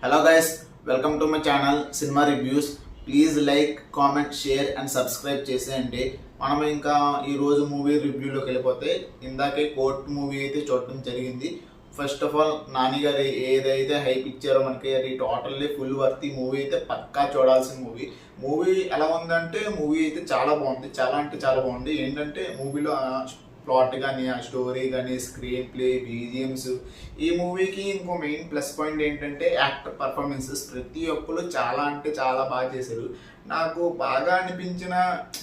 Hello guys, welcome to my channel Cinema Reviews. Please like, comment, share and subscribe చేసేయండి. మనం ఇంకా ఈరోజు movie రివ్యూలోకి వెళ్ళిపోతే ఇందాకే కోర్ట్ మూవీ అయితే చూడటం జరిగింది. ఫస్ట్ ఆఫ్ ఆల్ నాని గారు ఏదైతే హైప్ ఇచ్చారో మనకి అది టోటల్లీ ఫుల్ వర్త్. మూవీ అయితే పక్కా చూడాల్సిన మూవీ ఎలా ఉందంటే మూవీ అయితే చాలా బాగుంది, చాలా అంటే చాలా బాగుంది. ఏంటంటే మూవీలో ప్లాట్ కానీ, ఆ స్టోరీ కానీ, స్క్రీన్ ప్లే, బీజిఎమ్స్, ఈ మూవీకి ఇంకో మెయిన్ ప్లస్ పాయింట్ ఏంటంటే యాక్టర్ పర్ఫార్మెన్సెస్. ప్రతి ఒక్కరు చాలా అంటే చాలా బాగా చేశారు. నాకు బాగా అనిపించిన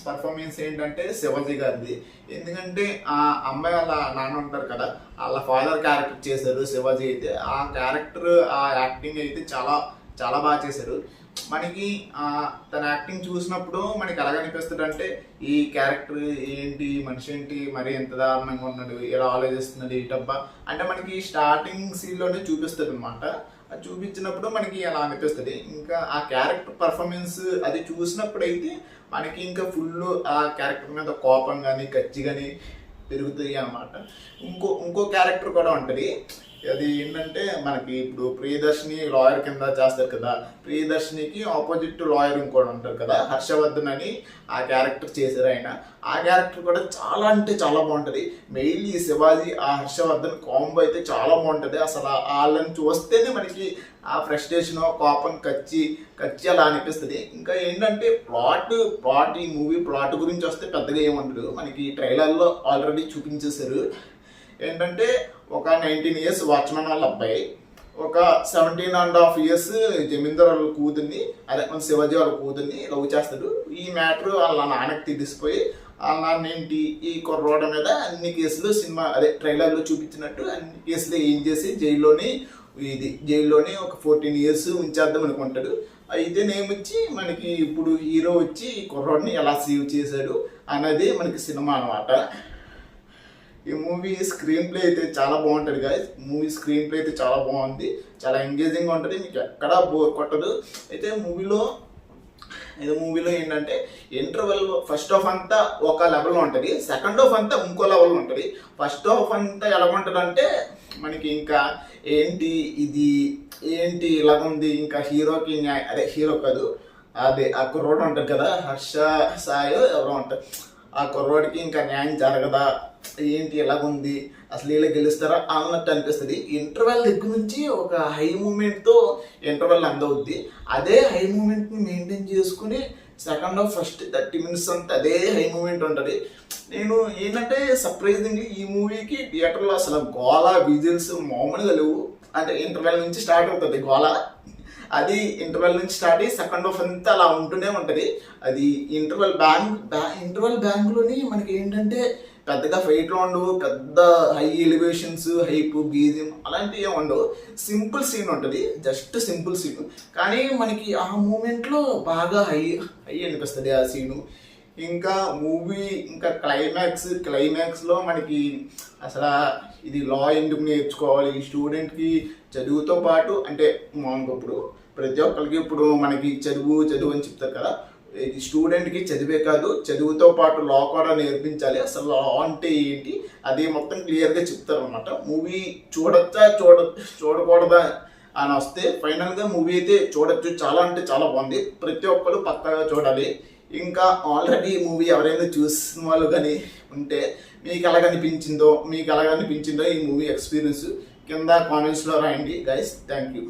పర్ఫార్మెన్స్ ఏంటంటే శివాజీ గారిది. ఎందుకంటే ఆ అమ్మాయి వాళ్ళ నాన్న ఉంటారు కదా, వాళ్ళ ఫాదర్ క్యారెక్టర్ చేశారు శివాజీ అయితే. ఆ క్యారెక్టర్, ఆ యాక్టింగ్ అయితే చాలా చాలా బాగా చేశారు. మనకి తన యాక్టింగ్ చూసినప్పుడు మనకి ఎలాగనిపిస్తుంది అంటే ఈ క్యారెక్టర్ ఏంటి, మనిషి ఏంటి, మరి ఎంత దారుణంగా ఉన్నాడు, ఎలా ఆలోచిస్తున్నాడు ఈ డబ్బా అంటే మనకి స్టార్టింగ్ సీన్లోనే చూపిస్తుంది అనమాట. అది చూపించినప్పుడు మనకి ఎలా అనిపిస్తుంది. ఇంకా ఆ క్యారెక్టర్ పర్ఫార్మెన్స్ అది చూసినప్పుడు అయితే మనకి ఇంకా ఫుల్ ఆ క్యారెక్టర్ మీద కోపం కానీ, కచ్చి కానీ పెరుగుతాయి అన్నమాట. ఇంకో క్యారెక్టర్ కూడా ఉంటుంది. అది ఏంటంటే మనకి ఇప్పుడు ప్రియదర్శిని లాయర్ కింద చేస్తారు కదా, ప్రియదర్శినికి ఆపోజిట్ లాయర్ ఇంకోటి ఉంటారు కదా, హర్షవర్ధన్ అని ఆ క్యారెక్టర్ చేశారు ఆయన. ఆ క్యారెక్టర్ కూడా చాలా అంటే చాలా బాగుంటుంది. మెయిన్లీ శివాజీ ఆ హర్షవర్ధన్ కాంబో అయితే చాలా బాగుంటుంది. అసలు వాళ్ళని చూస్తేనే మనకి ఆ ఫ్రస్ట్రేషన్, కోపం, కచ్చి అలా అనిపిస్తుంది. ఇంకా ఏంటంటే ప్లాట్ ఈ మూవీ ప్లాట్ గురించి వస్తే పెద్దగా ఏముండదు. మనకి ట్రైలర్లో ఆల్రెడీ చూపించేశారు. ఏంటంటే ఒక 19 years వాచ్మెన్ వాళ్ళ అబ్బాయి, ఒక 17.5 years జమీందార్ వాళ్ళ కూతుర్ని, అదే మన శివాజీ వాళ్ళ కూతుర్ని లవ్ చేస్తాడు. ఈ మ్యాటర్ వాళ్ళ నాన్నకి తెలిసిపోయి వాళ్ళ నాన్న ఏంటి ఈ కుర్రోడ మీద అన్ని కేసులు సినిమా అదే ట్రైలర్లో చూపించినట్టు అన్ని కేసులు ఏం చేసి జైల్లోనే ఒక 14 years ఉంచేద్దాం అనుకుంటాడు. అయితే నేమొచ్చి మనకి ఇప్పుడు హీరో వచ్చి ఈ కుర్రోడిని ఎలా సేవ్ చేశాడు అన్నది మనకి సినిమా అనమాట. ఈ మూవీ స్క్రీన్ ప్లే అయితే చాలా బాగుంటుంది గాయస్. మూవీ స్క్రీన్ ప్లే అయితే చాలా బాగుంది, చాలా ఎంగేజింగ్గా ఉంటుంది, మీకు ఎక్కడా బోర్ కొట్టదు. అయితే మూవీలో ఏంటంటే ఇంటర్వెల్ ఫస్ట్ హాఫ్ అంతా ఒక లెవెల్లో ఉంటుంది, సెకండ్ హాఫ్ అంతా ఇంకో లెవెల్లో ఉంటుంది. ఫస్ట్ హాఫ్ అంతా ఎలా ఉంటుంది అంటే మనకి ఇంకా ఏంటి ఇలాగుంది, ఇంకా హీరోకి హీరో కాదు, అదే ఆ కుర్రోడు ఉంటారు కదా, హర్ష సాయో ఎవరో ఉంటారు, ఆ కుర్రోడికి ఇంకా న్యాయం జరగదా, ఏంటి ఎలాగుంది, అసలు ఇలా గెలుస్తారా అన్నట్టు అనిపిస్తుంది. ఇంటర్వెల్ దగ్గర నుంచి ఒక హై మూమెంట్తో ఇంటర్వెల్ అందవుద్ది. అదే హై మూమెంట్ని మెయింటైన్ చేసుకుని సెకండ్ హాఫ్ ఫస్ట్ 30 minutes అంతా అదే హై మూమెంట్ ఉంటుంది. నేను ఏంటంటే సర్ప్రైజింగ్లీ ఈ మూవీకి థియేటర్లో అసలు గోలా విజిల్స్ మామూలుగా లేవు. అంటే ఇంటర్వెల్ నుంచి స్టార్ట్ అవుతుంది గోలా, అది ఇంటర్వెల్ నుంచి స్టార్ట్ అయ్యి సెకండ్ హాఫ్ అంతా అలా ఉంటూనే ఉంటుంది. అది ఇంటర్వెల్ బ్యాంగ్లోని మనకి ఏంటంటే పెద్దగా ఫైట్లు ఉండవు, పెద్ద హై ఎలివేషన్స్, హైప్, బీజియం అలాంటివి ఏమి ఉండవు. సింపుల్ సీన్ ఉంటుంది, జస్ట్ సింపుల్ సీన్. కానీ మనకి ఆ మూమెంట్లో బాగా హై అనిపిస్తుంది ఆ సీను. ఇంకా మూవీ ఇంకా క్లైమాక్స్లో మనకి అసలు ఇది లా ఎందుకు నేర్చుకోవాలి, స్టూడెంట్కి చదువుతో పాటు అంటే మామూలుగా ఇప్పుడు ప్రతి ఒక్కరికి ఇప్పుడు మనకి చదువు అని చెప్తారు కదా, ఇది స్టూడెంట్కి చదివే కాదు, చదువుతో పాటు లా కూడా నేర్పించాలి. అసలు లా అంటే ఏంటి అది మొత్తం క్లియర్గా చెప్తారు అనమాట. మూవీ చూడకూడదా అని వస్తే ఫైనల్గా మూవీ అయితే చూడొచ్చు, చాలా అంటే చాలా బాగుంది, ప్రతి ఒక్కరు పక్కాగా చూడాలి. ఇంకా ఆల్రెడీ మూవీ ఎవరైనా చూసిన వాళ్ళు కానీ ఉంటే మీకు ఎలాగనిపించిందో ఈ మూవీ ఎక్స్పీరియన్స్ కింద కామెంట్స్లో రాయండి గైస్. Thank you.